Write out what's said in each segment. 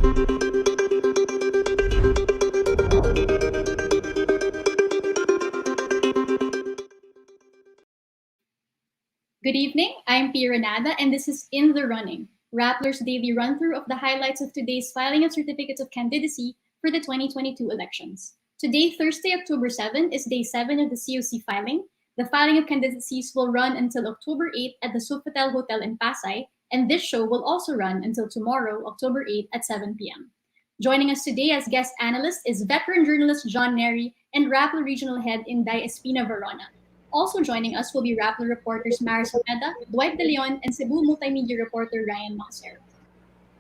Good evening, I'm Pia Ranada, and this is In the Running, Rappler's daily run-through of the highlights of today's filing of certificates of candidacy for the 2022 elections. Today, Thursday, October 7, is day 7 of the COC filing. The filing of candidacies will run until October 8 at the Sofitel Hotel in Pasay, and this show will also run until tomorrow, October 8 at 7 p.m. Joining us today as guest analyst is veteran journalist John Nery and Rappler Regional Head Inday Espina-Varona. Also joining us will be Rappler reporters Mara Cepeda, Dwight De Leon, and Cebu multimedia reporter Ryan Moser.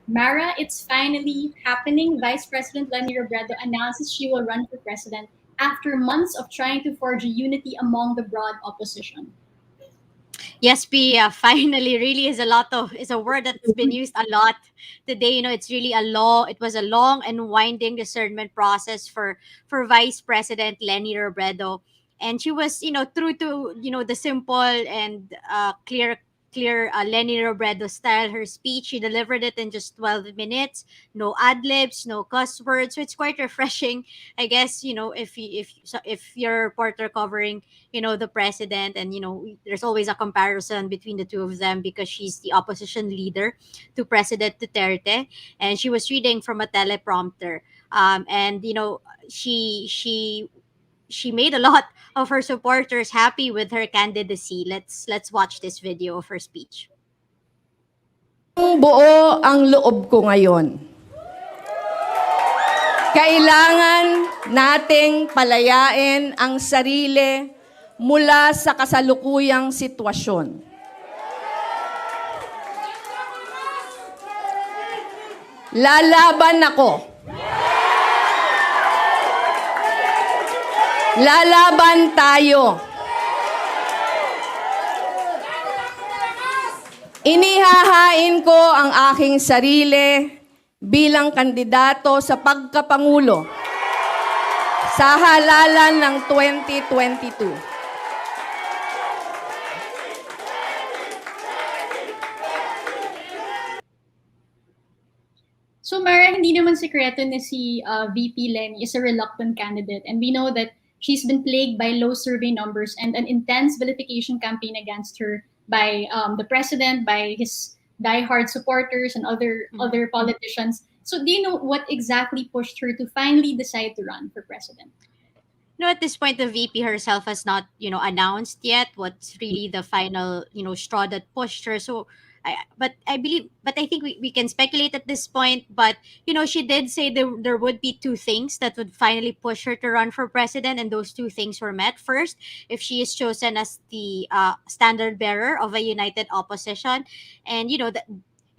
Mara, it's finally happening. Vice President Leni Robredo announces she will run for president after months of trying to forge a unity among the broad opposition. Yes, Pia, finally really is a word that's been used a lot today. It's really it was a long and winding discernment process for Vice President Leni Robredo. And she was, true to, the simple and clear Leni Robredo style. Her speech, she delivered it in just 12 minutes, no ad libs, no cuss words. So it's quite refreshing, I guess. If you're a reporter covering the president, and there's always a comparison between the two of them because she's the opposition leader to President Duterte, and she was reading from a teleprompter. And she made a lot of her supporters happy with her candidacy. Let's watch this video of her speech. Buo ang loob ko ngayon. Kailangan nating palayain ang sarili mula sa kasalukuyang sitwasyon. Lalaban ako. Lalaban tayo. Inihahain ko ang aking sarili bilang kandidato sa pagkapangulo sa halalan ng 2022. So Mara, hindi naman sekreto na si VP Leni is a reluctant candidate, and we know that she's been plagued by low survey numbers and an intense vilification campaign against her by the president, by his diehard supporters, and other politicians. So do you know what exactly pushed her to finally decide to run for president? At this point, the VP herself has not, announced yet what's really the final, straw that pushed her. So, I think we can speculate at this point. But, she did say there would be two things that would finally push her to run for president. And those two things were met. First, if she is chosen as the standard bearer of a united opposition. And,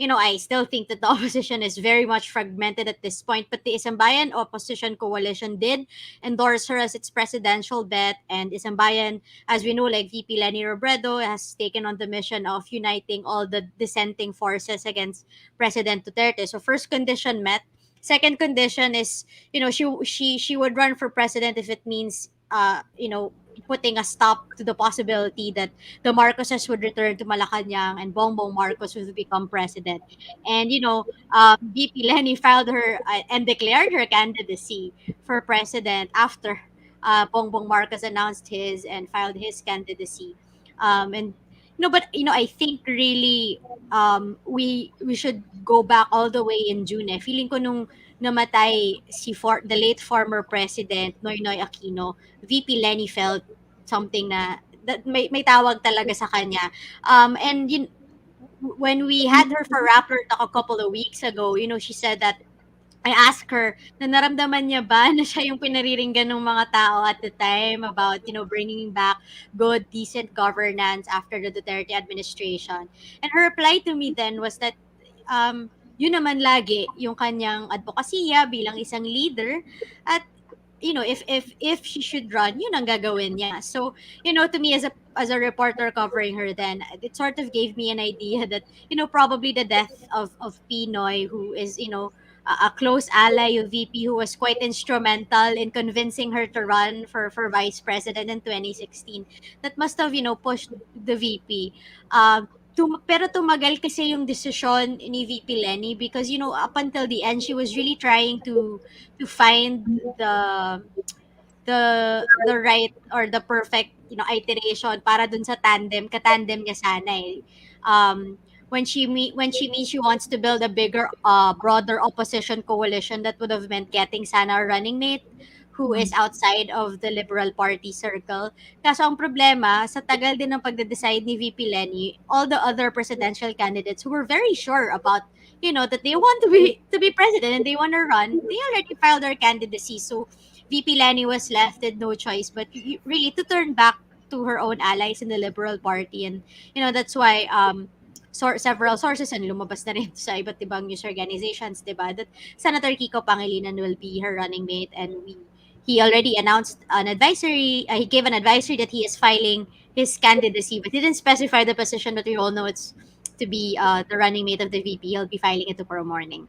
I still think that the opposition is very much fragmented at this point, but the Isang-Bayan opposition coalition did endorse her as its presidential bet, and Isang-Bayan, as we know, like VP Leni Robredo, has taken on the mission of uniting all the dissenting forces against President Duterte. So first condition met. Second condition is, she would run for president if it means, putting a stop to the possibility that the Marcoses would return to Malacanang and Bongbong Marcos would become president. And, VP Leni filed her and declared her candidacy for president after Bongbong Marcos announced his and filed his candidacy. I think really we should go back all the way in June. Feeling ko nung namatay the late former president Noynoy Aquino, VP Leni felt something that may tawag talaga sa kanya. And when we had her for Rappler Talk a couple of weeks ago, she said that I asked her na naramdaman niya ba na siya yung pinariringgan ng mga tao at the time about, bringing back good, decent governance after the Duterte administration. And her reply to me then was that yun naman lagi yung kanyang advokasya bilang isang leader, at if she should run, yun ang gagawin niya. So, to me as a reporter covering her then, it sort of gave me an idea that, probably the death of Pinoy, who is, a close ally of VP, who was quite instrumental in convincing her to run for vice president in 2016, that must have, pushed the VP pero tumagal kasi yung desisyon ni VP Leni because up until the end she was really trying to find the right or the perfect iteration para dun sa katandem niya sana eh. When she means she wants to build a bigger broader opposition coalition, that would have meant getting sana a running mate who is outside of the Liberal Party circle. Kaso ang problema, sa tagal din ng pagde-decide ni VP Leni, all the other presidential candidates who were very sure about that they want to be president and they want to run, they already filed their candidacy. So VP Leni was left with no choice but really to turn back to her own allies in the Liberal Party. And that's why several sources and lumabas na rin sa iba't ibang news organizations, diba, that Senator Kiko Pangilinan will be her running mate, and he already announced an advisory. He gave an advisory that he is filing his candidacy, but he didn't specify the position. But we all know it's to be the running mate of the VP. He'll be filing it tomorrow morning.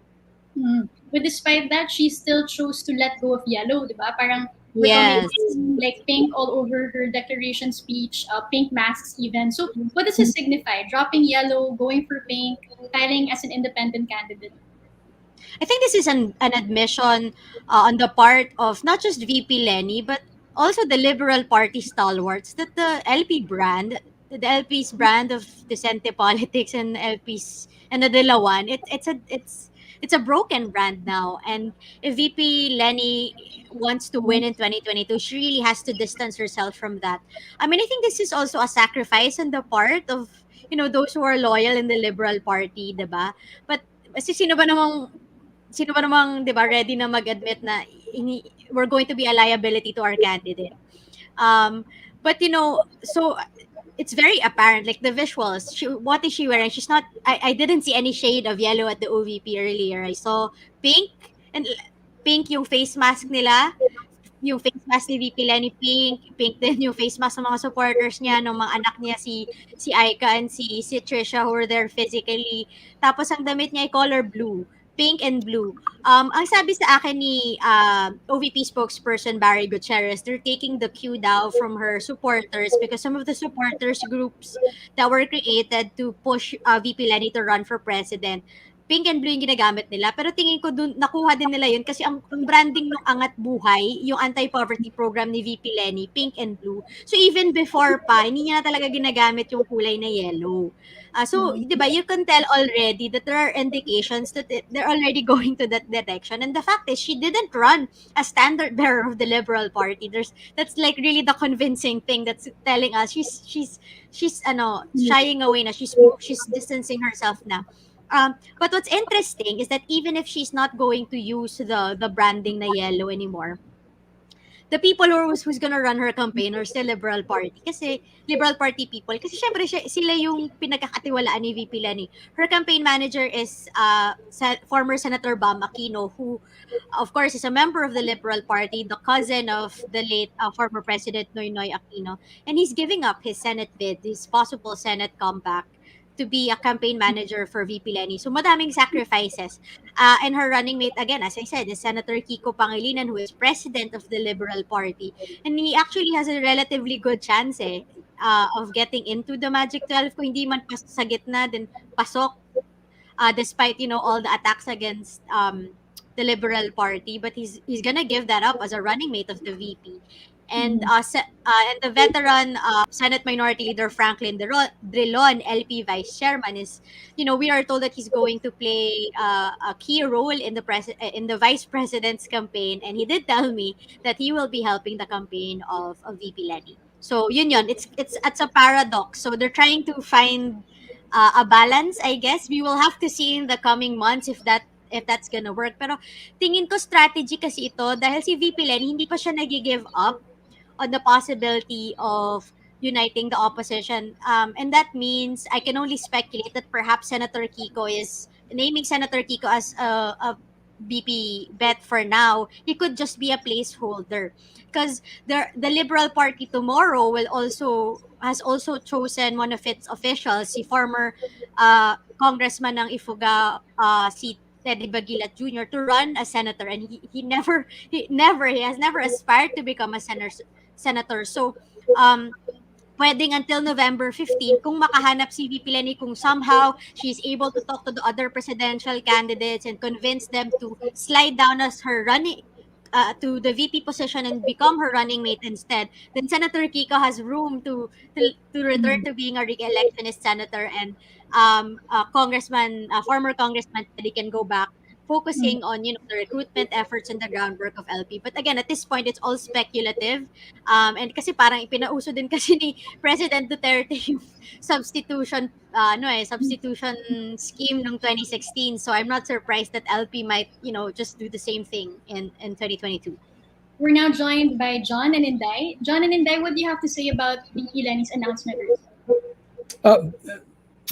But despite that, she still chose to let go of yellow, diba? Parang Yes. like pink all over her declaration speech, pink masks even. So what does this signify? Dropping yellow, going for pink, filing as an independent candidate. I think this is an admission on the part of not just VP Leni, but also the Liberal Party stalwarts that the LP's brand of Decente politics and LP's and the Dilawan, it's a broken brand now. And if VP Leni wants to win in 2022, she really has to distance herself from that. I mean, I think this is also a sacrifice on the part of those who are loyal in the Liberal Party, diba? But kasi sino ba namang 'di ba ready na mag-admit na we're going to be a liability to our candidate. But so it's very apparent, like the visuals. What is she wearing? She's not. I didn't see any shade of yellow at the OVP earlier. I saw pink and pink yung face mask nila. Yung face mask ni VP Leni pink din yung face mask ng mga supporters niya, ng mga anak niya, si Aika and si Trisha, who were there physically. Tapos ang damit niya ay color blue, pink and blue. Ang sabi sa akin ni OVP spokesperson Barry Gutierrez, they're taking the cue daw from her supporters because some of the supporters groups that were created to push VP Leni to run for president, pink and blue yung ginagamit nila. Pero tingin ko dun, nakuha din nila yun kasi ang branding ng Angat Buhay, yung anti-poverty program ni VP Leni, pink and blue. So even before pa, hindi niya na talaga ginagamit yung kulay na yellow. So, di ba, you can tell already that there are indications that they're already going to that direction. And the fact is, she didn't run as standard bearer of the Liberal Party. That's like really the convincing thing that's telling us she's shying away na, she's distancing herself na. But what's interesting is that even if she's not going to use the branding na yellow anymore, the people who's gonna run her campaign are still Liberal Party. Kasi Liberal Party people. Kasi syempre sila yung pinagkakatiwalaan ni VP Leni. Her campaign manager is former Senator Bam Aquino, who of course is a member of the Liberal Party, the cousin of the late former President Noynoy Aquino. And he's giving up his Senate bid, his possible Senate comeback, to be a campaign manager for VP Leni. So madaming sacrifices. And her running mate, again, as I said, is Senator Kiko Pangilinan, who is president of the Liberal Party. And he actually has a relatively good chance of getting into the Magic 12. Kung hindi man sa gitna, then pasok. Despite, all the attacks against the Liberal Party. But he's gonna give that up as a running mate of the VP. And and the veteran Senate Minority Leader Franklin Drilon, LP Vice Chairman, is, we are told that he's going to play a key role in the Vice President's campaign, and he did tell me that he will be helping the campaign of VP Leni. So yun, it's a paradox. So they're trying to find a balance, I guess. We will have to see in the coming months if that's gonna work. Pero tingin ko strategy kasi ito dahil si VP Leni hindi pa siya nag-give up on the possibility of uniting the opposition. And that means I can only speculate that perhaps Senator Kiko is naming Senator Kiko as a BP bet for now. He could just be a placeholder because the Liberal Party tomorrow has also chosen one of its officials, si former congressman ng Ifuga, si Teddy Bagilat Jr., to run as senator, and he has never aspired to become a senator. So pwedeng until November 15 kung makahanap si VP Leni, kung somehow she's able to talk to the other presidential candidates and convince them to slide down as her running to the VP position and become her running mate instead, then Senator Kiko has room to return to being a re-electionist senator, and former Congressman Teddy can go back Mm. focusing on the recruitment efforts and the groundwork of LP. But again, at this point, it's all speculative. And kasi parang ipinauso din kasi ni President Duterte yung substitution scheme ng 2016. So I'm not surprised that LP might, just do the same thing in 2022. We're now joined by John and Inday. John and Inday, what do you have to say about VP Leni's announcement? Uh,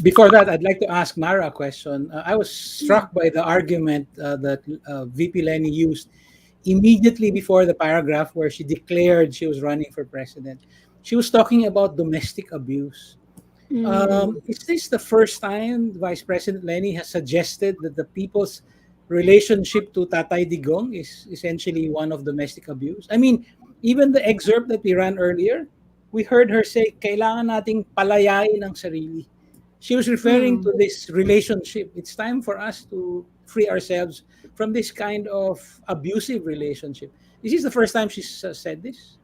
Before that, I'd like to ask Mara a question. I was struck by the argument that VP Leni used immediately before the paragraph where she declared she was running for president. She was talking about domestic abuse. Is this the first time Vice President Leni has suggested that the people's relationship to Tatay Digong is essentially one of domestic abuse? I mean, even the excerpt that we ran earlier, we heard her say, kailangan nating palayain ang sarili. She was referring to this relationship. It's time for us to free ourselves from this kind of abusive relationship. Is this the first time she's said this?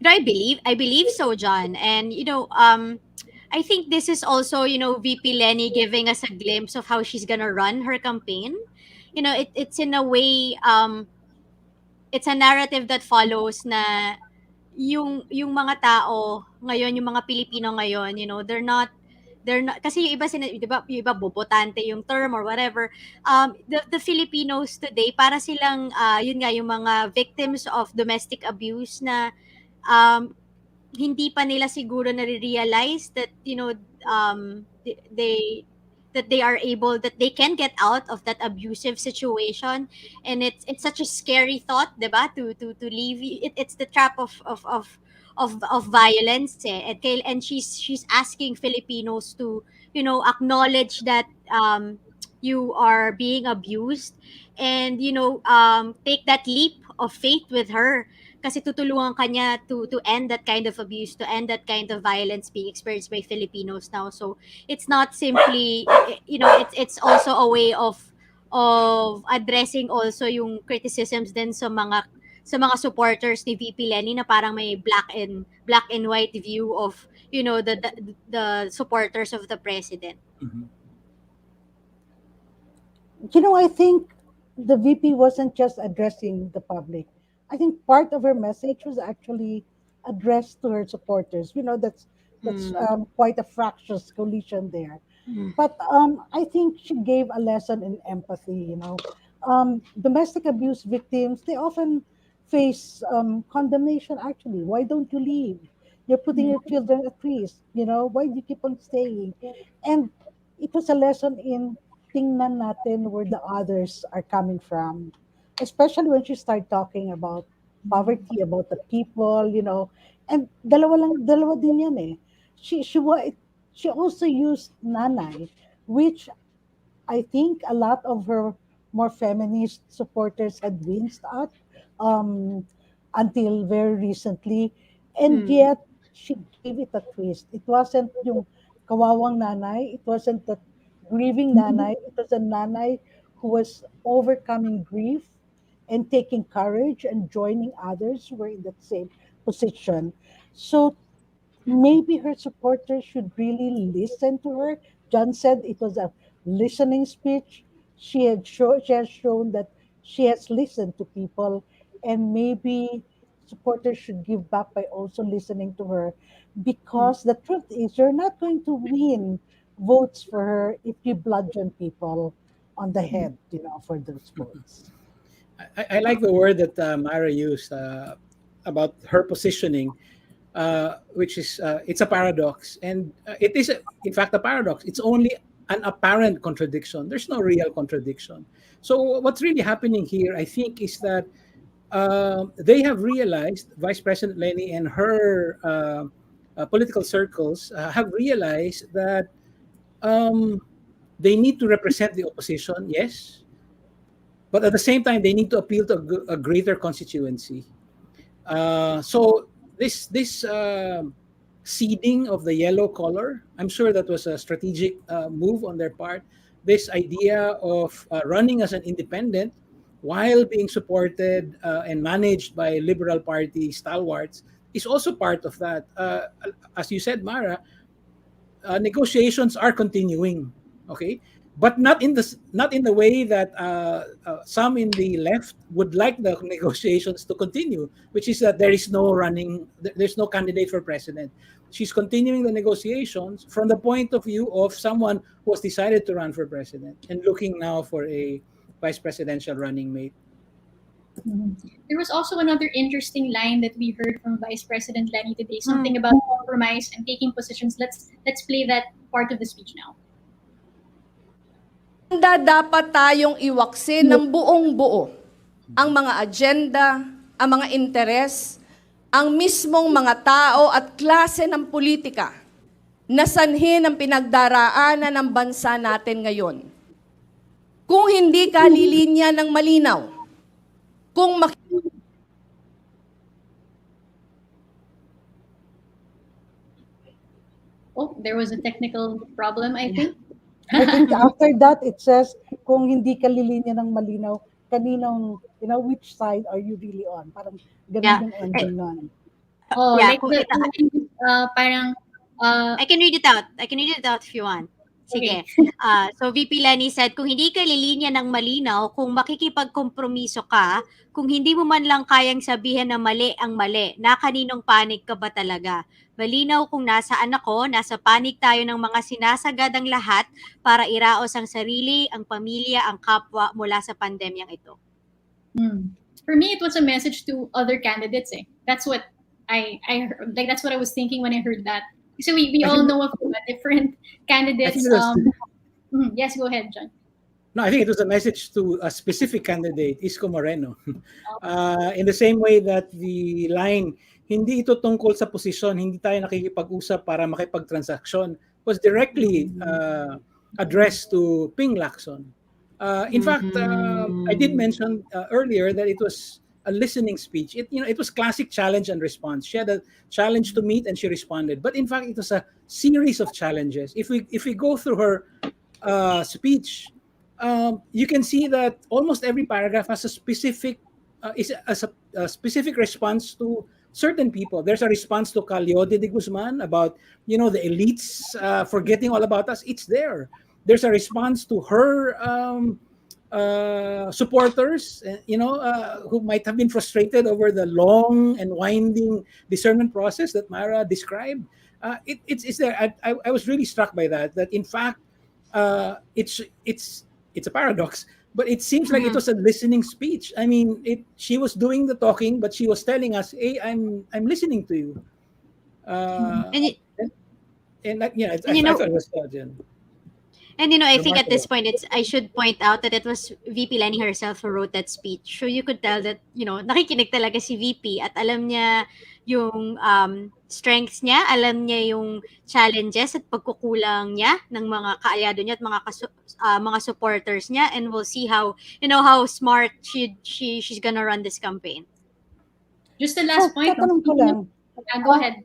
I believe so, John. And I think this is also, VP Leni giving us a glimpse of how she's gonna run her campaign. It's in a way, it's a narrative that follows na yung mga tao ngayon, yung mga Pilipino ngayon, they're not kasi yung iba 'di ba, yung iba bobotante yung term or whatever. The Filipinos today para silang yun nga yung mga victims of domestic abuse na um hindi pa nila siguro nare-realize that they are able, that they can get out of that abusive situation. And it's such a scary thought, 'di ba, to leave it's the trap of violence, eh. And she's asking Filipinos to acknowledge that you are being abused, and take that leap of faith with her, kasi tutulungan kanya to end that kind of abuse, to end that kind of violence being experienced by Filipinos now. So it's not simply, it's also a way of addressing also yung criticisms din sa mga supporters ni VP Leni, na parang may black and white view of the supporters of the president. Mhm. I think the VP wasn't just addressing the public. I think part of her message was actually addressed to her supporters. That's quite a fractious collision there. But I think she gave a lesson in empathy. Domestic abuse victims, they often face condemnation. Actually, why don't you leave? You're putting your children at risk. Why do you keep on staying? And it was a lesson in tingnan natin where the others are coming from, especially when she started talking about poverty, about the people. And dalawa din yan eh. She also used nanay, which I think a lot of her more feminist supporters had winced at um, until very recently. And yet, she gave it a twist. It wasn't yung kawawang nanay. It wasn't that grieving nanay. It was a nanay who was overcoming grief and taking courage and joining others who were in that same position. So maybe her supporters should really listen to her. John said it was a listening speech. She has shown that she has listened to people, and maybe supporters should give back by also listening to her, because the truth is you're not going to win votes for her if you bludgeon people on the head, for those votes. I like the word that Mara used about her positioning, which is it's a paradox, and it is in fact a paradox. It's only an apparent contradiction. There's no real contradiction. So what's really happening here, I think, is that they have realized, Vice President Leni and her political circles have realized that um, they need to represent the opposition, yes, but at the same time they need to appeal to a greater constituency. So this seeding of the yellow color. I'm sure that was a strategic move on their part. This idea of running as an independent while being supported and managed by Liberal Party stalwarts is also part of that. As you said, Mara, negotiations are continuing, okay, but not in the way that some in the left would like the negotiations to continue, which is that there's no candidate for president. She's continuing the negotiations from the point of view of someone who has decided to run for president and looking now for a vice presidential running mate. There was also another interesting line that we heard from Vice President Leni today, something about compromise and taking positions. Let's play that part of the speech now. Dapat tayong iwaksin ng buong buo ang mga agenda, ang mga interes, ang mismong mga tao at klase ng politika na sanhi ng pinagdaraanan ng bansa natin ngayon. Kung hindi ka lilinya ng malinaw, kung Oh, there was a technical problem, I think. I think after that, it says, kung hindi ka lilinya ng malinaw, kaninong, which side are you really on? Parang ganun yung ending nun. Oh, Yeah, like kung parang I can read it out. I can read it out if you want. Sige. So VP Leni said, kung hindi ka lilinya ng malinaw, kung makikipagkompromiso ka, kung hindi mo man lang kayang sabihin na mali ang mali, na kaninong panig ka ba talaga? Malinaw kung nasaan ako, nasa panig tayo ng mga sinasagadang lahat para iraos ang sarili, ang pamilya, ang kapwa mula sa pandemyang ito. For me, it was a message to other candidates. That's what I heard. Like that's what I was thinking when I heard that. So we all know of different candidates. Yes, go ahead, John. No, I think it was a message to a specific candidate, Isko Moreno. In the same way that the line, hindi ito tungkol sa posisyon, hindi tayo nakikipag-usap para makipag-transaksyon, was directly addressed to Ping Lacson. In fact, I did mention earlier that it was a listening speech. It was classic challenge and response. She had a challenge to meet and she responded. But in fact, it was a series of challenges. If we go through her speech, you can see that almost every paragraph has a specific specific response to certain people. There's a response to Calyode de Guzman about the elites forgetting all about us. It's there. There's a response to her supporters, who might have been frustrated over the long and winding discernment process that Myra described. It's there. I was really struck by that. That in fact, it's a paradox, but it seems like it was a listening speech. I mean, she was doing the talking, but she was telling us, "Hey, I'm listening to you." I thought it was Jen. And I think at this point, I should point out that it was VP Leni herself who wrote that speech. So you could tell that, nakikinig talaga si VP at alam niya yung strengths niya, alam niya yung challenges at pagkukulang niya ng mga kaalyado niya at mga supporters niya, and we'll see how smart she's gonna run this campaign. Just the last point. Tatanong ko lang. Go ahead.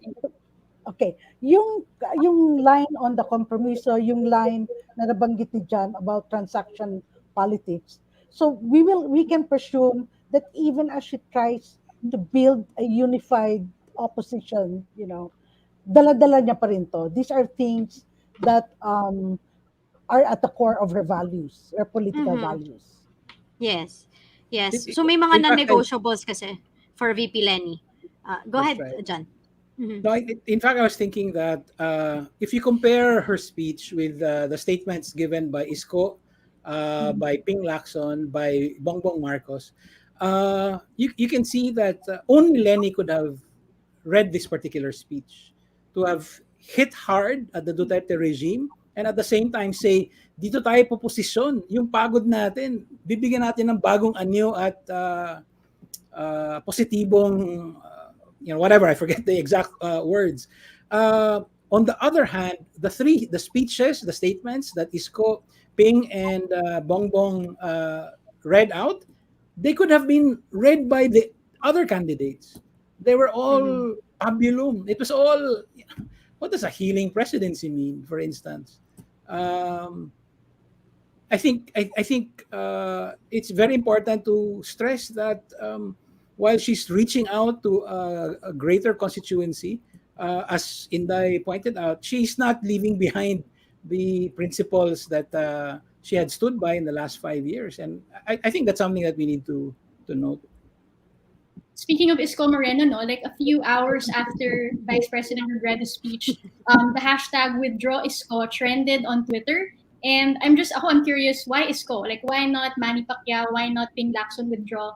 Okay. Yung line on the compromiso, yung line na nabanggit ni John about transaction politics. So we can presume that even as she tries to build a unified opposition, dala-dala niya pa rin to. These are things that are at the core of her values, her political values. Yes. So may mga non-negotiables kasi for VP Leni. Go ahead, right, John. No, in fact, I was thinking that if you compare her speech with the statements given by Isko, by Ping Lacson, by Bongbong Marcos, you can see that only Leni could have read this particular speech to have hit hard at the Duterte regime and at the same time say, dito tayo po posisyon, yung pagod natin, bibigyan natin ng bagong anyo at positibong whatever, I forget the exact words. On the other hand, the speeches, the statements that Isko, Ping, and Bongbong read out, they could have been read by the other candidates. They were all pabulum. It was all what does a healing presidency mean, for instance? I think it's very important to stress that while she's reaching out to a greater constituency, as Inday pointed out, she's not leaving behind the principles that she had stood by in the last 5 years, and I think that's something that we need to note. Speaking of Isko Moreno, no, like a few hours after Vice President Robredo's speech, the hashtag withdraw Isko trended on Twitter. And I'm curious, why Isko? Like, why not Manny Pacquiao? Why not Ping Lacson withdraw?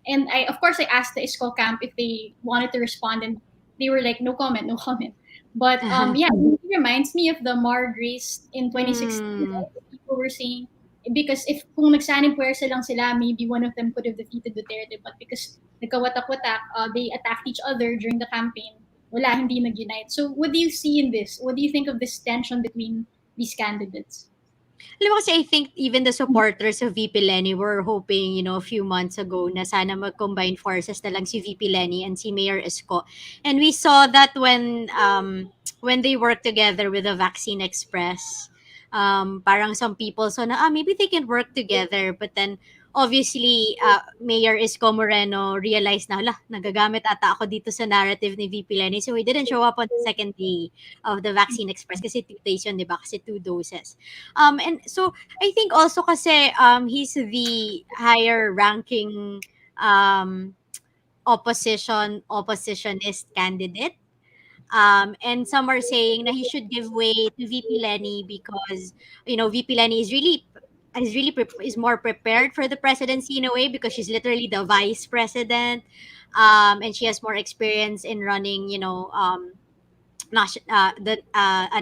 And of course, I asked the Isko camp if they wanted to respond, and they were like, no comment, no comment. But yeah, it reminds me of the Mar Grace in 2016. Mm. People were saying, because if kung nagsanib puwersa lang sila, maybe one of them could have defeated Duterte. But because nagkawatak-watak, they attacked each other during the campaign, wala, hindi nag-unite. So what do you see in this? What do you think of this tension between these candidates? Alam mo kasi I think even the supporters of VP Leni were hoping, a few months ago na sana mag-combine forces na lang si VP Leni and si Mayor Isko. And we saw that when they worked together with the Vaccine Express, parang some people saw na, maybe they can work together. But then, obviously, Mayor Isko Moreno realized na, nagagamit ata ako dito sa narrative ni VP Leni. So, he didn't show up on the second day of the Vaccine Express kasi 2 days yun, di ba? Kasi 2 doses. And so, I think also kasi he's the higher ranking oppositionist candidate. And some are saying that he should give way to VP Leni because VP Leni is more prepared for the presidency in a way because she's literally the vice president, and she has more experience in running a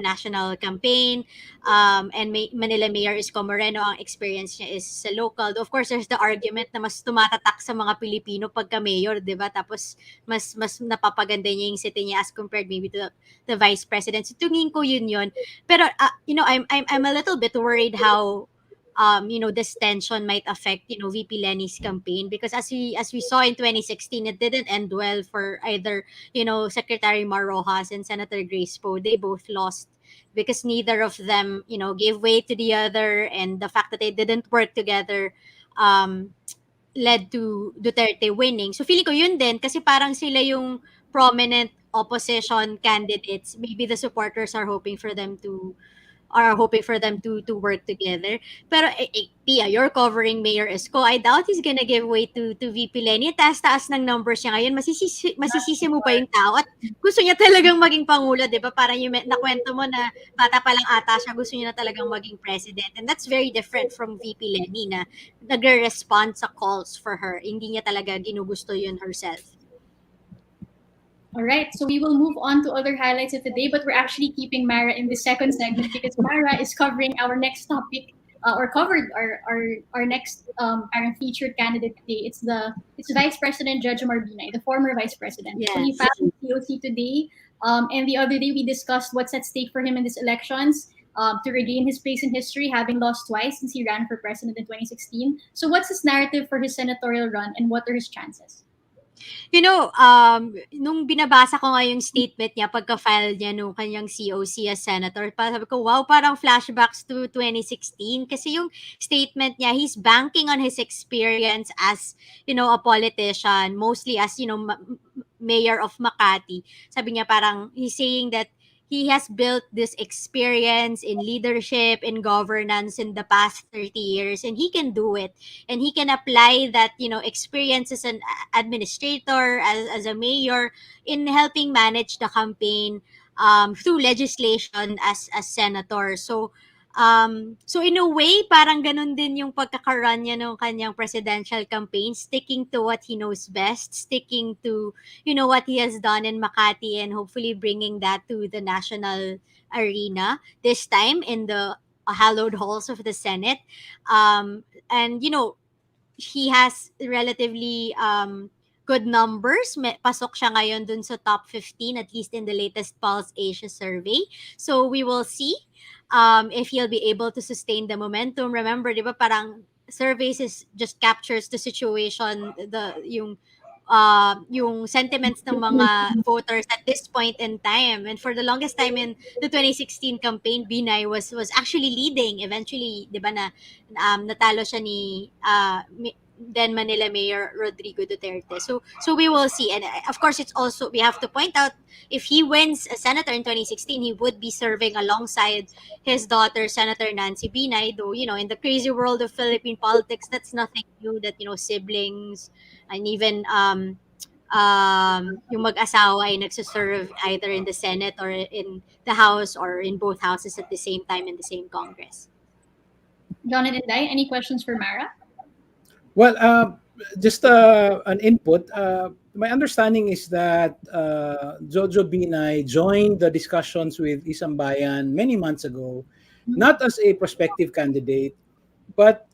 national campaign, and Manila Mayor Isko Moreno, ang experience niya is sa local. Of course, there's the argument na mas tumatatak sa mga Pilipino pagka mayor, di ba? Tapos mas napapaganda niya yung city niya as compared maybe to the vice president. So tingin ko yun. Pero I'm a little bit worried how this tension might affect VP Leni's campaign, because as we saw in 2016, it didn't end well for either Secretary Mar Rojas and Senator Grace Poe. They both lost because neither of them gave way to the other, and the fact that they didn't work together led to Duterte winning. So feeling ko yun din kasi parang sila yung prominent opposition candidates. Maybe the supporters are hoping for them to work together. Pero Pia, you're covering Mayor Isko. I doubt he's gonna give way to VP Leni. Taas-taas ng numbers niya ngayon. Masisisi mo pa yung tao. At gusto niya talagang maging pangulo, di ba? Parang yung nakwento mo na bata pa lang ata siya, gusto niya na talagang maging president. And that's very different from VP Leni na nagre-respond sa calls for her. Hindi niya talaga ginugusto yun herself. All right, so we will move on to other highlights of the day, but we're actually keeping Mara in the second segment because Mara is covering our next topic, or covered our next featured candidate today. It's Vice President Judge Marbinay, the former Vice President. Yes. So he filed his COC today, and the other day we discussed what's at stake for him in these elections. To regain his place in history, having lost twice since he ran for president in 2016. So what's his narrative for his senatorial run, and what are his chances? Nung binabasa ko nga yung statement niya pagka-file niya nung kanyang COC as senator, sabi ko, wow, parang flashbacks to 2016. Kasi yung statement niya, he's banking on his experience as, a politician, mostly as, mayor of Makati. Sabi niya parang, he's saying that he has built this experience in leadership, in governance in the past 30 years, and he can do it. And he can apply that, experience as an administrator, as a mayor, in helping manage the campaign through legislation as senator. So in a way, parang ganun din yung pagkakaroon niya ng kanyang presidential campaign, sticking to what he knows best, sticking to, what he has done in Makati, and hopefully bringing that to the national arena, this time in the hallowed halls of the Senate. And, he has relatively good numbers. Pasok siya ngayon dun sa top 15, at least in the latest Pulse Asia survey. So we will see if he'll be able to sustain the momentum. Remember, di ba, parang surveys just captures the situation, yung yung sentiments ng mga voters at this point in time. And for the longest time in the 2016 campaign, Binay was actually leading. Eventually, 'di ba na natalo siya ni then Manila Mayor Rodrigo Duterte. So we will see. And of course, it's also, we have to point out, if he wins a senator in 2016, he would be serving alongside his daughter, Senator Nancy Binay. Though, in the crazy world of Philippine politics, that's nothing new that, siblings and even yung mag-asawa ay nagsaserve either in the Senate or in the House or in both houses at the same time in the same Congress. John and Inday, any questions for Mara? Well, just an input. My understanding is that Jojo Binay joined the discussions with Isang Bayan many months ago, not as a prospective candidate, but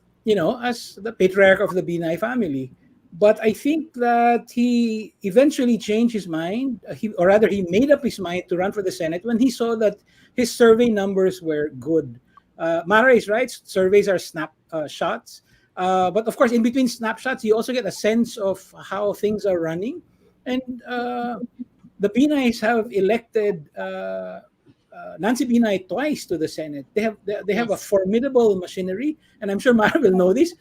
as the patriarch of the Binay family. But I think that he eventually changed his mind, or rather, he made up his mind to run for the Senate when he saw that his survey numbers were good. Mara is right; surveys are snapshots. But of course, in between snapshots, you also get a sense of how things are running. And the Binays have elected Nancy Binay twice to the Senate. They have a formidable machinery, and I'm sure Mara will know this.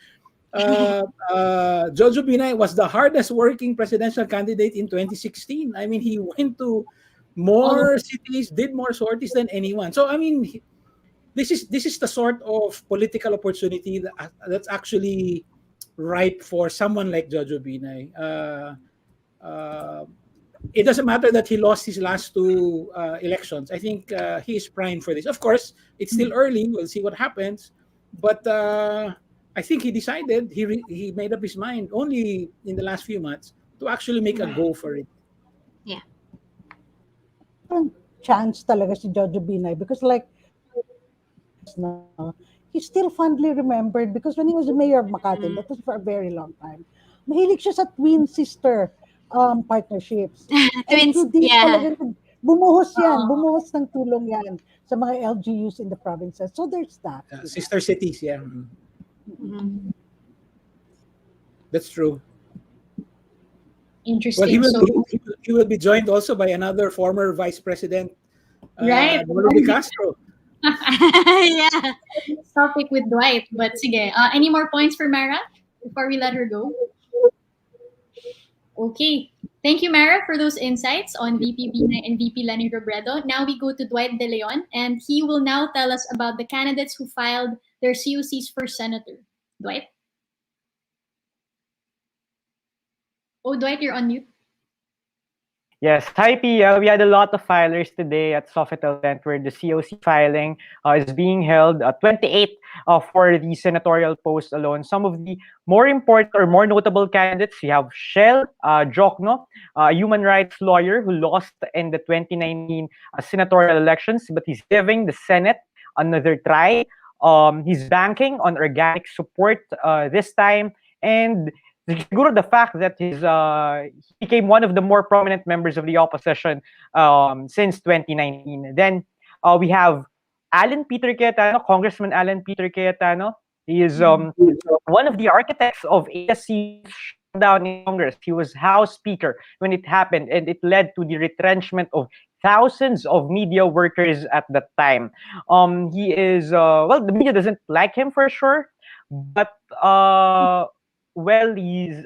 Jojo Binay was the hardest working presidential candidate in 2016. I mean, he went to more cities, did more sorties than anyone. So, I mean, this is the sort of political opportunity that's actually ripe for someone like Jojo Binay. It doesn't matter that he lost his last two elections. I think he is primed for this. Of course, it's still early. We'll see what happens. But I think he decided, he made up his mind only in the last few months to actually make a go for it. Yeah. Chance talaga si Jojo Binay because he's still fondly remembered because when he was the mayor of Makati, that was for a very long time. Mahilig siya sa twin sister partnerships. Twins, And these yeah. talaga, bumuhos ng tulong yan sa mga LGUs in the provinces. So there's that. Sister cities, yeah. Mm-hmm. That's true. Interesting. Well, he will be joined also by another former vice president, Right. Neri Castro. Yeah. Topic with Dwight, but sige. Any more points for Mara before we let her go? Okay. Thank you, Mara, for those insights on VP Binay and VP Leni Robredo. Now we go to Dwight De Leon, and he will now tell us about the candidates who filed their COCs for senator. Dwight? Oh, Dwight, you're on mute. Yes. Hi, Pia. We had a lot of filers today at Sofitel Tent where the COC filing is being held. 28 for the senatorial post alone. Some of the more important or more notable candidates, we have Shell Jokno, a human rights lawyer who lost in the 2019 senatorial elections, but he's giving the Senate another try. He's banking on organic support this time, and siguro the fact that he became one of the more prominent members of the opposition since 2019. Then we have Alan Peter Cayetano, Congressman Alan Peter Cayetano. He is one of the architects of ASC's shutdown in Congress. He was House Speaker when it happened, and it led to the retrenchment of thousands of media workers at that time. He is, well, the media doesn't like him for sure, but well, his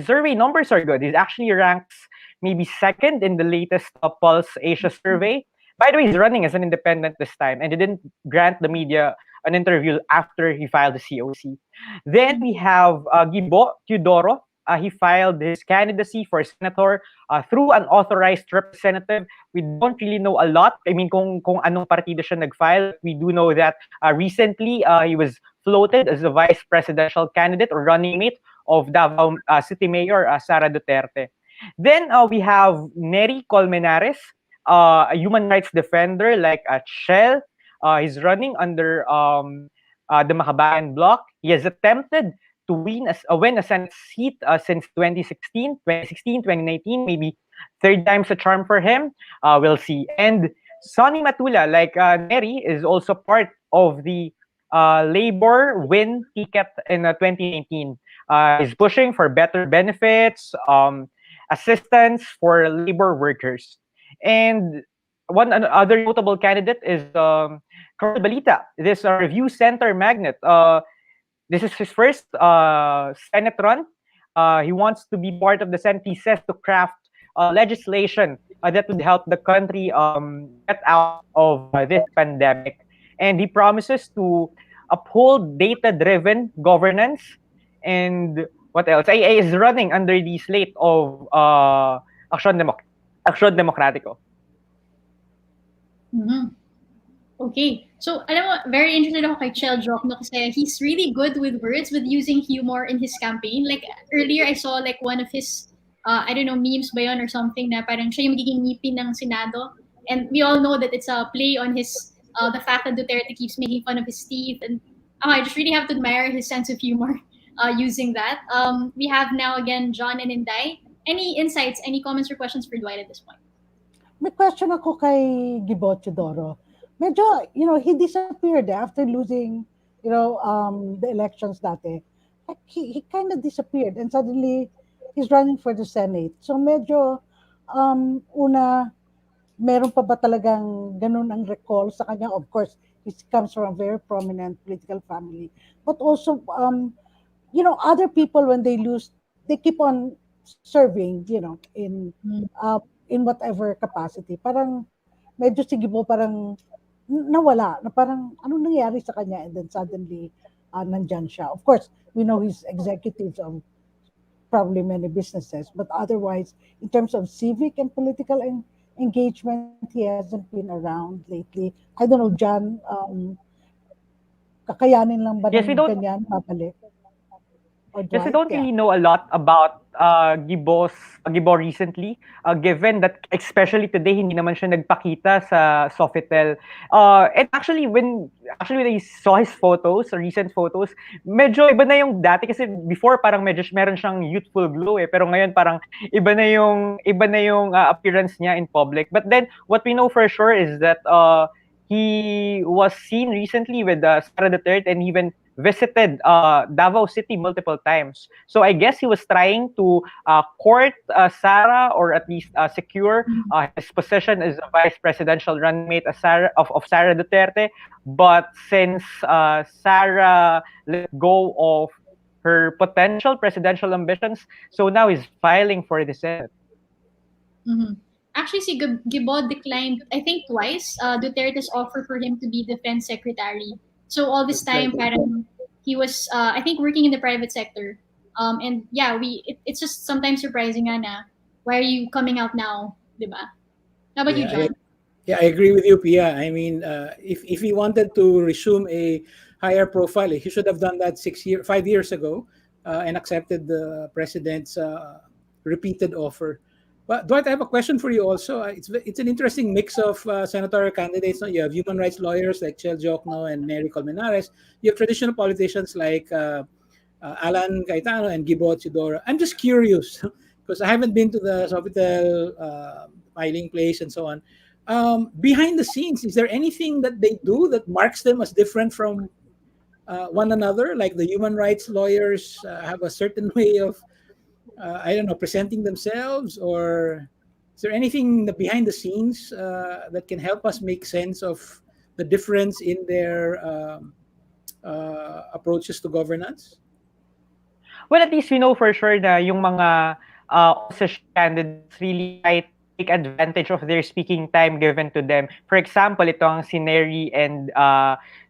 survey numbers are good. He actually ranks maybe second in the latest Pulse Asia survey. By the way, he's running as an independent this time, and he didn't grant the media an interview after he filed the COC. Then we have Gibo Teodoro. He filed his candidacy for senator through an authorized representative. We don't really know a lot. I mean, kung anong partido siya nag-file. We do know that recently he was floated as the vice presidential candidate or running mate of Davao City Mayor Sara Duterte. Then we have Neri Colmenares, a human rights defender like Shell. He's running under the Makabayan bloc. He has attempted to win a Senate seat since 2016, 2019, maybe third time's a charm for him. We'll see. And Sonny Matula, like Nery, is also part of the labor win ticket in 2019. He's pushing for better benefits, assistance for labor workers. And one other notable candidate is Colonel Balita, this review center magnate. This is his first Senate run. He wants to be part of the Senate. He says to craft legislation that would help the country get out of this pandemic. And he promises to uphold data-driven governance. And what else? AA is running under the slate of Action Democratico. Mhm. Okay. So, alam mo, very interested ako kay Chel Jokno kasi he's really good with words, with using humor in his campaign. Like, earlier I saw like one of his, I don't know, memes ba yun or something na parang siya yung magiging ngipin ng Senado. And we all know that it's a play on his, the fact that Duterte keeps making fun of his teeth. And I just really have to admire his sense of humor using that. We have now again John and Inday. Any insights, any comments or questions for Dwight at this point? May question ako kay Gibo Teodoro. Medyo, he disappeared after losing, the elections dati. Like, he kind of disappeared and suddenly he's running for the Senate. So medyo, una, meron pa ba talagang ganun ang recall sa kanya? Of course, he comes from a very prominent political family. But also, other people when they lose, they keep on serving, in whatever capacity. Parang medyo si Gibo parang nawala, na parang anong nangyari sa kanya, and then suddenly nandyan siya. Of course, we know he's executives of probably many businesses, but otherwise, in terms of civic and political engagement, he hasn't been around lately. I don't know, John, kakayanin lang ba Yes, we ng don't ganyan babalik? Or Yes, I Dwight? don't really know a lot about Gibo recently, given that especially today hindi naman siya nagpakita sa Sofitel. And actually when I saw his photos, recent photos, medyo iba na yung dati kasi before parang medyo meron siyang youthful glow pero ngayon parang iba na yung appearance niya in public. But then what we know for sure is that he was seen recently with Sara Duterte and even visited Davao City multiple times. So I guess he was trying to court Sara, or at least secure his position as a vice presidential running mate of Sara Duterte. But since Sara let go of her potential presidential ambitions, so now he's filing for the Senate. Mm-hmm. Actually, si Gibo declined, I think twice, Duterte's offer for him to be defense secretary. So all this time, parang he was, I think, working in the private sector. And yeah, it's just sometimes surprising nga na, why are you coming out now, diba? How about you, John? I agree with you, Pia. I mean, if he wanted to resume a higher profile, he should have done that 5 years ago, and accepted the president's repeated offer. But Dwight, I have a question for you also. It's an interesting mix of senatorial candidates. No? You have human rights lawyers like Chel Jokno and Neri Colmenares. You have traditional politicians like Alan Cayetano and Gibo Teodoro. I'm just curious because I haven't been to the Sofitel filing place and so on. Behind the scenes, is there anything that they do that marks them as different from one another? Like the human rights lawyers have a certain way of I don't know, presenting themselves, or is there anything behind the scenes that can help us make sense of the difference in their approaches to governance? Well, at least we know for sure na yung mga opposition candidates really try to take advantage of their speaking time given to them. For example, itong si Nery and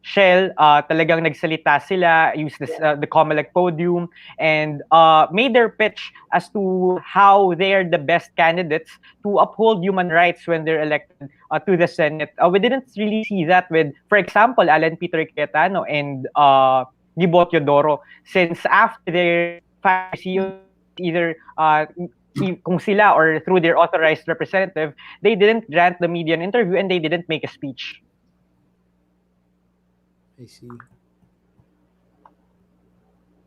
Shell, talagang nagsalita sila, used the Comelec podium, and made their pitch as to how they're the best candidates to uphold human rights when they're elected to the Senate. We didn't really see that with, for example, Alan Peter Cayetano and Gibo Teodoro, since after their 5 years, either kung sila or through their authorized representative, they didn't grant the media an interview and they didn't make a speech. I see.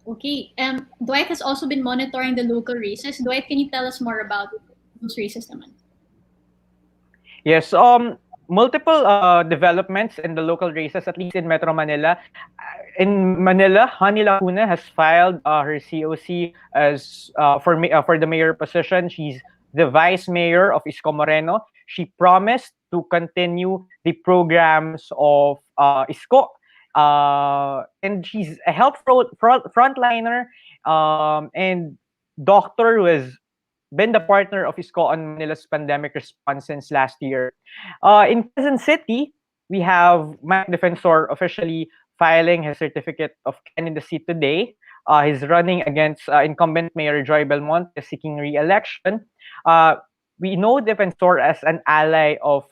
Okay. Dwight has also been monitoring the local races. Dwight, can you tell us more about those races naman? Yes. multiple developments in the local races, at least in Metro Manila. In Manila, Hani Lacuna has filed her COC as for the mayor position. She's the vice mayor of Isko Moreno. She promised to continue the programs of Isko. And she's a frontliner and doctor who has been the partner of Isko on Manila's pandemic response since last year. In Quezon City, we have Mike Defensor officially filing his certificate of candidacy today. He's running against incumbent Mayor Joy Belmonte seeking re-election. Uh, we know Defensor as an ally of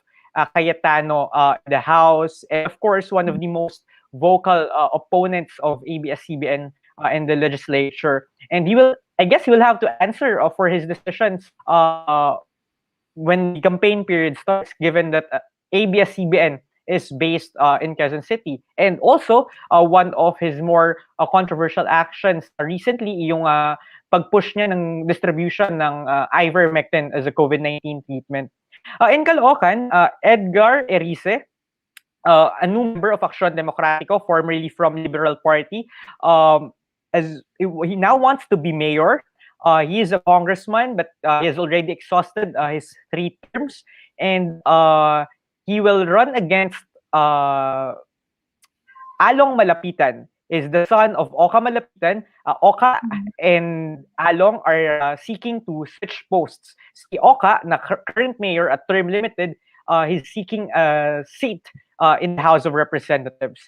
Cayetano in the House, and of course, one of the most vocal opponents of ABS-CBN in the legislature. And I guess he will have to answer for his decisions when the campaign period starts, given that ABS-CBN is based in Quezon City. And also, one of his more controversial actions recently, yung pag-push niya ng distribution ng ivermectin as a COVID-19 treatment. In Caloocan, Edgar Erice, a new member of Acción Democrático, formerly from Liberal Party, as he now wants to be mayor. He is a congressman, but he has already exhausted his 3 terms, and he will run against Along Malapitan. Is the son of Oka Malapitan. Oka and Along are seeking to switch posts. Si Oka, na current mayor at term limited, he's seeking a seat in the House of Representatives.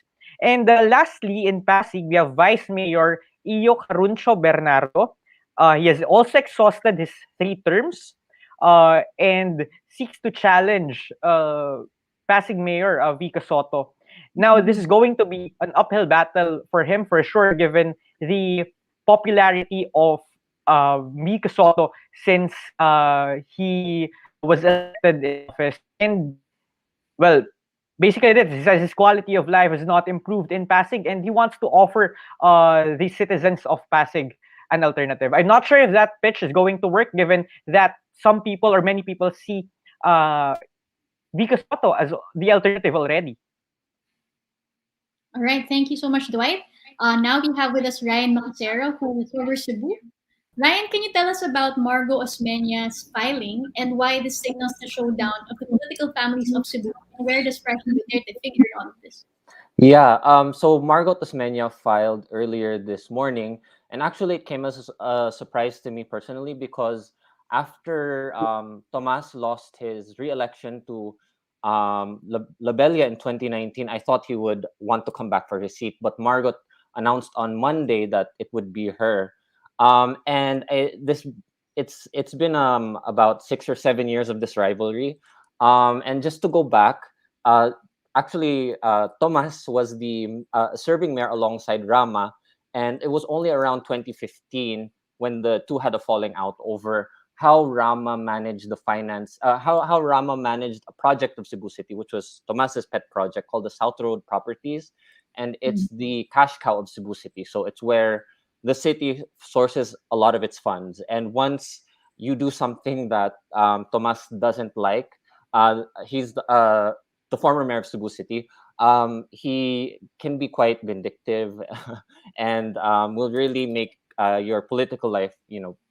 And lastly, in Pasig, we have Vice Mayor Iyo Caruncho Bernardo. He has also exhausted his 3 terms and seeks to challenge Pasig Mayor Vico Soto. Now, this is going to be an uphill battle for him for sure, given the popularity of Vico Soto since he was elected in office. And, well, basically he says his quality of life has not improved in Pasig, and he wants to offer the citizens of Pasig an alternative. I'm not sure if that pitch is going to work, given that some people or many people see Vico Soto as the alternative already. All right, thank you so much, Dwight. Now we have with us Ryan Mancero, who is over Cebu. Ryan, can you tell us about Margo Osmeña's filing and why this signals the showdown of the political families of Cebu, and where does President Duterte figure in all of this? Yeah, so Margot Osmeña filed earlier this morning, and actually it came as a surprise to me personally because after Tomas lost his re-election to Labella in 2019, I thought he would want to come back for his seat, but Margot announced on Monday that it would be her. And it's been about 6 or 7 years of this rivalry. And just to go back, actually, Tomas was the serving mayor alongside Rama, and it was only around 2015 when the two had a falling out over how Rama managed the finance, how Rama managed a project of Cebu City, which was Tomas's pet project called the South Road Properties, and it's the cash cow of Cebu City. So it's where the city sources a lot of its funds, and once you do something that Tomas doesn't like, he's the former mayor of Cebu City. He can be quite vindictive and will really make your political life,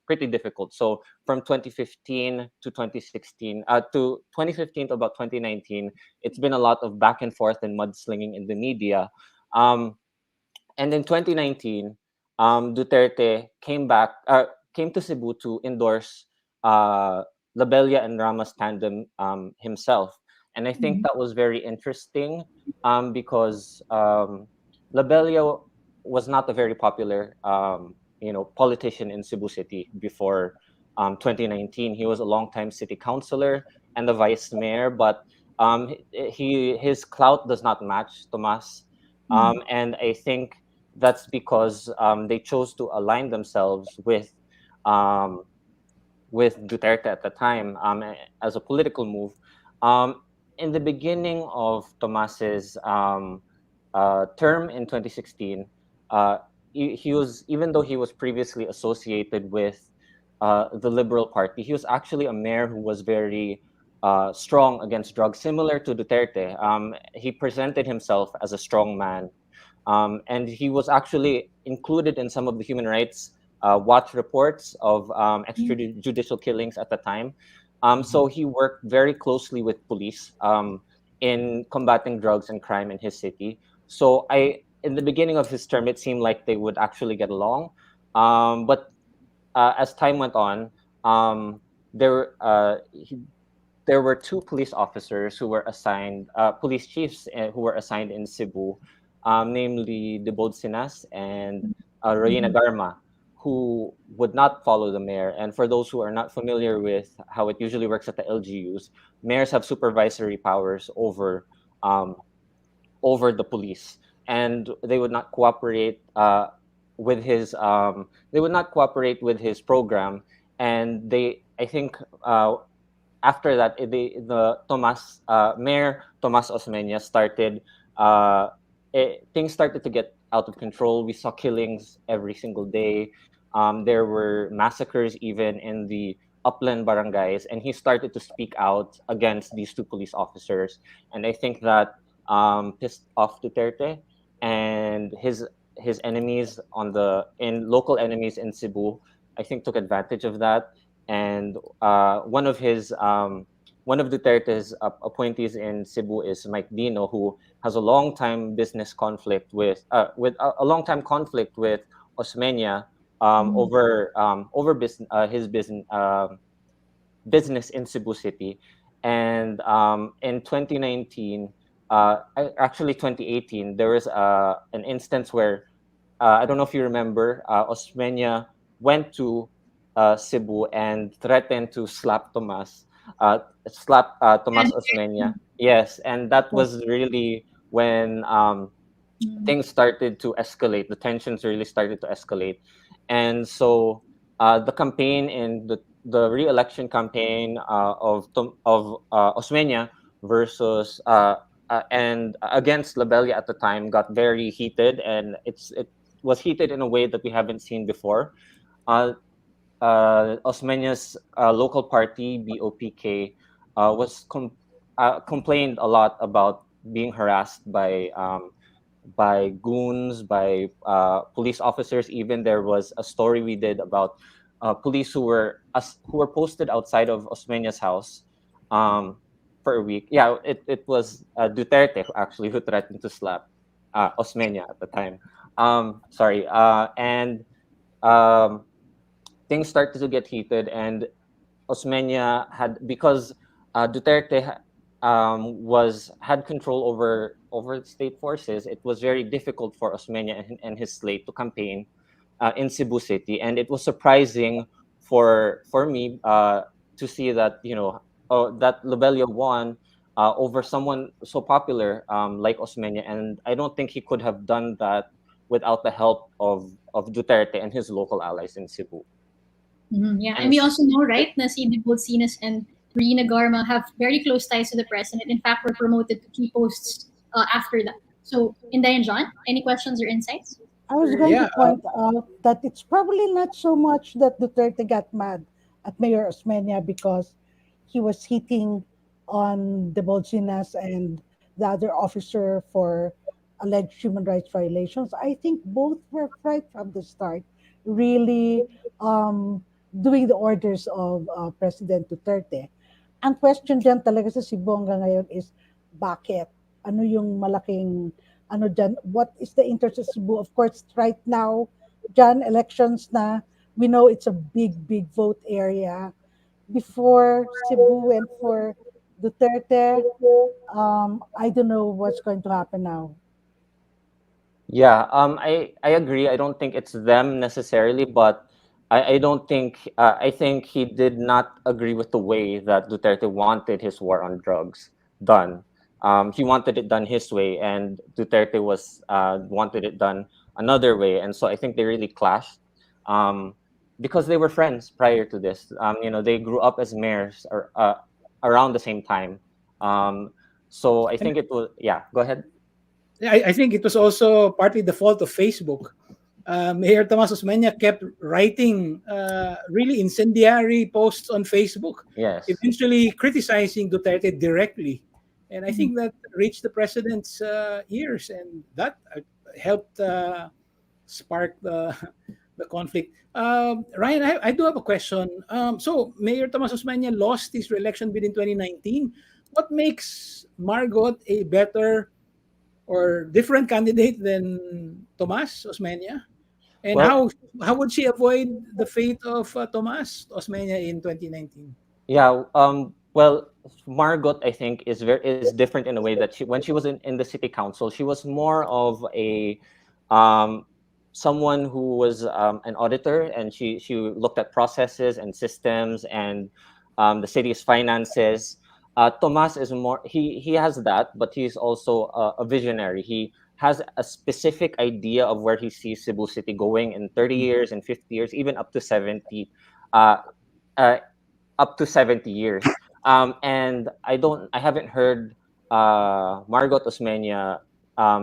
pretty difficult. So from 2015 to 2016, to 2015 to about 2019, it's been a lot of back and forth and mudslinging in the media. And in 2019, Duterte came to Cebu to endorse Labella and Rama's tandem himself. And I think that was very interesting because Labella was not a very popular, politician in Cebu City before 2019. He was a longtime city councilor and the vice mayor, but his clout does not match Tomas. And I think that's because they chose to align themselves with Duterte at the time as a political move. In the beginning of Tomas's term in 2016, he was, even though he was previously associated with the Liberal Party, he was actually a mayor who was very strong against drugs, similar to Duterte. He presented himself as a strong man, and he was actually included in some of the human rights watch reports of extrajudicial killings at the time. So he worked very closely with police in combating drugs and crime in his city. So in the beginning of his term, it seemed like they would actually get along. But as time went on, there there were two police officers who were assigned, police chiefs who were assigned in Cebu, namely the Bodsinas and Rowena Garma, who would not follow the mayor. And for those who are not familiar with how it usually works at the LGUs, mayors have supervisory powers um, over the police, and they would not cooperate with his they would not cooperate with his program, and I think after that, the Mayor Tomas Osmeña started. Things started to get out of control. We saw killings every single day. There were massacres even in the upland barangays, and he started to speak out against these two police officers. And I think that pissed off Duterte and his enemies in local enemies in Cebu. I think took advantage of that, and one of Duterte's appointees in Cebu is Mike Dino, who has a long time business conflict with a long time conflict with Osmeña over his business in Cebu City, and in 2019, actually 2018, there was an instance where I don't know if you remember, Osmeña went to Cebu and threatened to slap Tomas Osmeña. Yes, and that was really when things started to escalate. The tensions really started to escalate, and so the campaign in the re-election campaign of Osmeña versus and against Labella at the time got very heated, and it was heated in a way that we haven't seen before. Osmeña's local party, BOPK, complained a lot about being harassed by goons, by police officers. Even there was a story we did about police who were posted outside of Osmeña's house for a week. Yeah, it was Duterte who threatened to slap Osmeña at the time. Sorry, and things started to get heated, and Osmeña because Duterte had control over state forces. It was very difficult for Osmeña and his slate to campaign in Cebu City, and it was surprising for me to see that that Labella won over someone so popular like Osmeña, and I don't think he could have done that without the help of Duterte and his local allies in Cebu. Yeah, and we also know, right, na si Bolsinas and Rina Garma have very close ties to the president. In fact, were promoted to key posts after that. So, Inday and John, any questions or insights? I was going Yeah, to point out that it's probably not so much that Duterte got mad at Mayor Osmeña because he was hitting on the Bolsinas and the other officer for alleged human rights violations. I think both were right from the start, really doing the orders of President Duterte. Ang question dyan talaga sa Sibonga ngayon is, bakit? Ano yung malaking, ano dyan, what is the interest of Cebu? Of course, right now, dyan, elections na, we know it's a big, big vote area. Before Cebu went for Duterte, I don't know what's going to happen now. Yeah, I agree. I don't think it's them necessarily, but I don't think I think he did not agree with the way that Duterte wanted his war on drugs done. He wanted it done his way, and Duterte wanted it done another way, and so I think they really clashed because they were friends prior to this. They grew up as mayors around the same time. So I think it was. Yeah, go ahead. I think it was also partly the fault of Facebook. Mayor Tomas Osmeña kept writing really incendiary posts on Facebook, Yes. eventually criticizing Duterte directly. And I think that reached the president's ears, and that helped spark the conflict. Ryan, I do have a question. So Mayor Tomas Osmeña lost his re-election bid in 2019. What makes Margot a better or different candidate than Tomas Osmeña? And Well, how would she avoid the fate of Tomas Osmeña in 2019? yeah. Well, Margot, I think, is different in a way that when she was in the city council, she was more of a um, someone who was an auditor, and she looked at processes and systems and the city's finances. Tomas is more, he has that, but he's also a visionary. He has a specific idea of where he sees Cebu City going in 30 years and 50 years, even up to 70. Uh, uh, Up to 70 years. And I haven't heard Margot Osmeña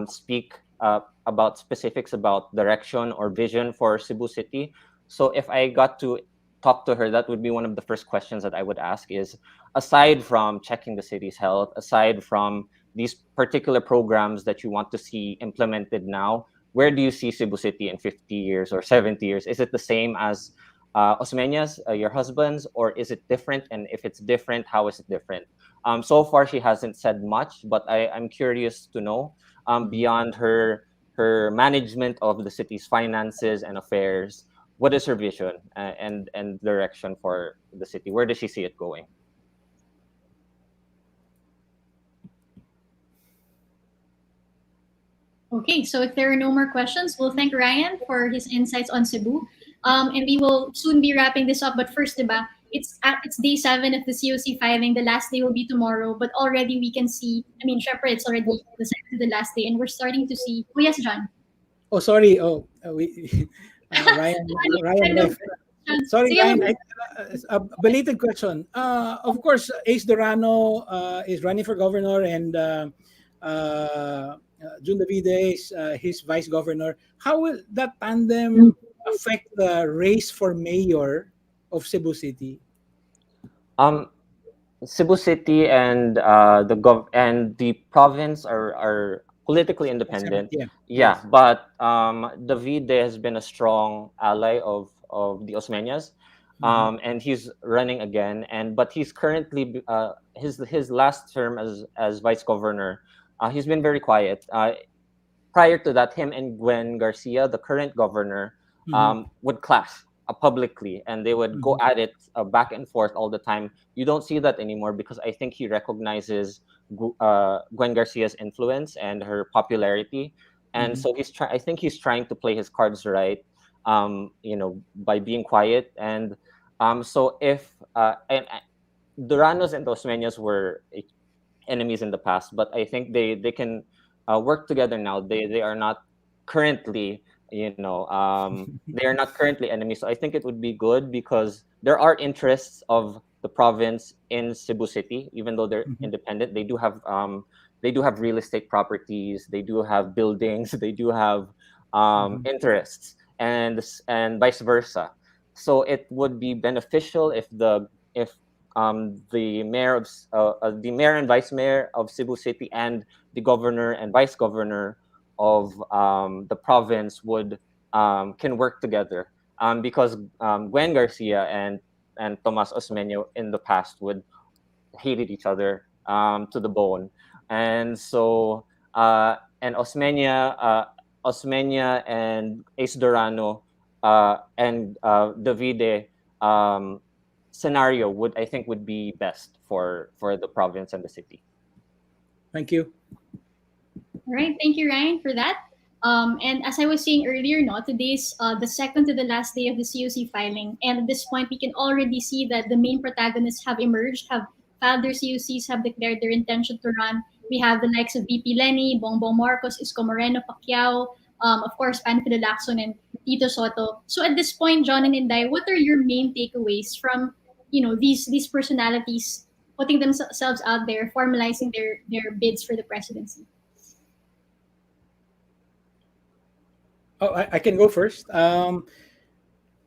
speak about specifics about direction or vision for Cebu City. So if I got to talk to her, that would be one of the first questions that I would ask is, aside from checking the city's health, aside from these particular programs that you want to see implemented now, where do you see Cebu City in 50 years or 70 years? Is it the same as Osmeña's, your husband's, or is it different? And if it's different, how is it different? So far, she hasn't said much, but I'm curious to know, beyond her management of the city's finances and affairs, what is her vision and direction for the city? Where does she see it going? Okay, so if there are no more questions, we'll thank Ryan for his insights on Cebu. And we will soon be wrapping this up. But first, diba, it's day 7 of the COC filing. The last day will be tomorrow. But already we can see, I mean, syempre, it's already the second to the last day. And we're starting to see, oh yes, John. Oh, sorry. Oh, we Ryan left. Sorry, Sige, Ryan. A belated question. Of course, Ace Durano is running for governor, and Jun Davide is his vice governor. How will that tandem affect the race for mayor of Cebu City? Cebu City and the province are politically independent. Yeah. Yeah, Yes. but David has been a strong ally of the Osmeñas, and he's running again. But he's currently his last term as vice governor. He's been very quiet. Prior to that, him and Gwen Garcia, the current governor, would clash publicly, and they would go at it back and forth all the time. You don't see that anymore because I think he recognizes Gwen Garcia's influence and her popularity, and so I think he's trying to play his cards right, by being quiet. And so if and Duranos and Osmeñas were enemies in the past, but I think they can work together now. They are not currently, they are not currently enemies. So I think it would be good because there are interests of the province in Cebu City, even though they're independent. They do have real estate properties. They do have buildings. They do have interests, and vice versa. So it would be beneficial if the mayor and vice mayor of Cebu City and the governor and vice governor of the province would can work together, because Gwen Garcia and Tomas Osmeña in the past would hated each other to the bone, and so and Osmeña and Ace Durano and Davide scenario would be best for the province and the city. Thank you. All right, thank you, Ryan, for that. And as I was saying earlier, no, today's the second to the last day of the COC filing, and at this point, we can already see that the main protagonists have emerged, have filed their COCs, have declared their intention to run. We have the likes of VP Leni, Bongbong Marcos, Isko Moreno, Pacquiao, of course, Panfilo Lacson, and Tito Soto. So at this point, John and Inday, what are your main takeaways from these personalities putting themselves out there, formalizing their bids for the presidency? Oh, I can go first.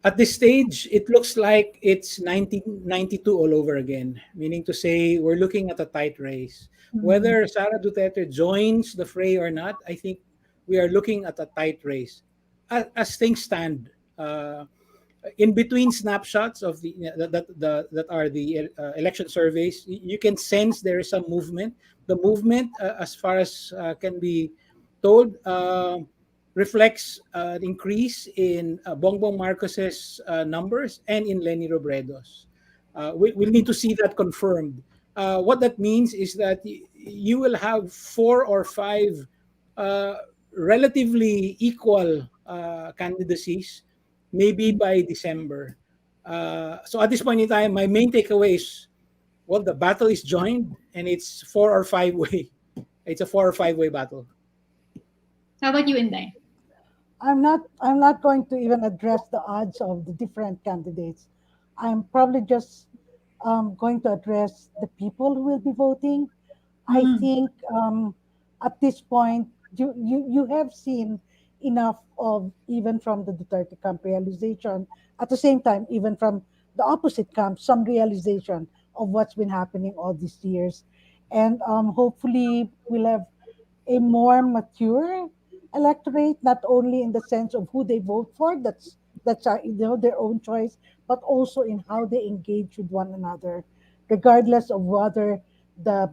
At this stage, it looks like it's 1992 all over again, meaning to say we're looking at a tight race. Whether Sara Duterte joins the fray or not, I think we are looking at a tight race. As things stand, in between snapshots of that are the election surveys, you can sense there is some movement. The movement, as far as can be told, reflects an increase in Bongbong Marcos's numbers and in Leni Robredo's. We'll need to see that confirmed. What that means is that you will have 4 or 5 uh, relatively equal candidacies maybe by December. So at this point in time, my main takeaway is, well, the battle is joined and it's 4 or 5 way. It's a 4 or 5 way battle. How about you, Inday? I'm not going to even address the odds of the different candidates. I'm probably just going to address the people who will be voting. I think at this point, you have seen enough of, even from the Duterte camp, realization. At the same time, even from the opposite camp, some realization of what's been happening all these years. And hopefully we'll have a more mature electorate, not only in the sense of who they vote for, that's their own choice, but also in how they engage with one another, regardless of whether the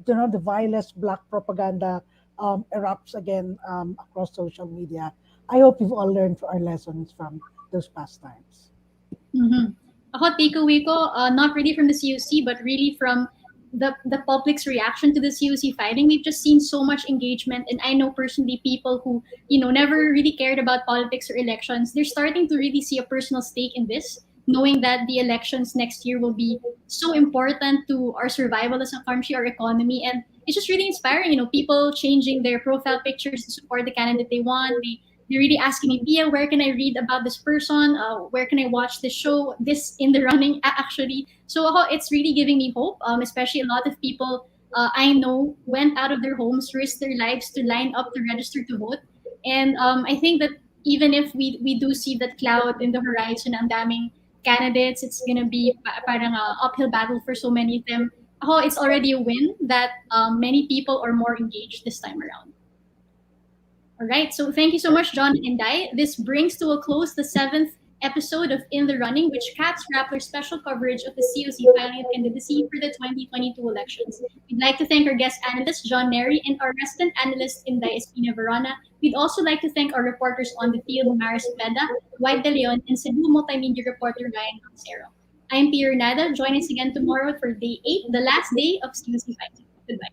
the vilest black propaganda erupts again across social media. I hope we've all learned our lessons from those past times. Mm-hmm. Ako, takeaway ko, not really from the COC, but really from the public's reaction to the COC fighting. We've just seen so much engagement, and I know personally people who never really cared about politics or elections. They're starting to really see a personal stake in this, knowing that the elections next year will be so important to our survival as a country, our economy, and it's just really inspiring. People changing their profile pictures to support the candidate they want. They're really asking me, Pia, where can I read about this person? Where can I watch this show? This in the running, actually. So it's really giving me hope, especially a lot of people I know went out of their homes, risked their lives to line up to register to vote. And I think that even if we do see that cloud in the horizon, ang daming candidates, it's going to be parang uphill battle for so many of them. It's already a win that many people are more engaged this time around. All right. So thank you so much, John and Inday. This brings to a close the 7th episode of In the Running, which caps Rappler's special coverage of the COC filing of candidacy for the 2022 elections. We'd like to thank our guest analyst, John Nery, and our resident analyst, Inday Espina-Varona. We'd also like to thank our reporters on the field, Maris Peda, White De Leon, and Cebu multimedia reporter Ryan Mancero. I'm Pia Ranada. Join us again tomorrow for day 8, the last day of COC fighting. Goodbye.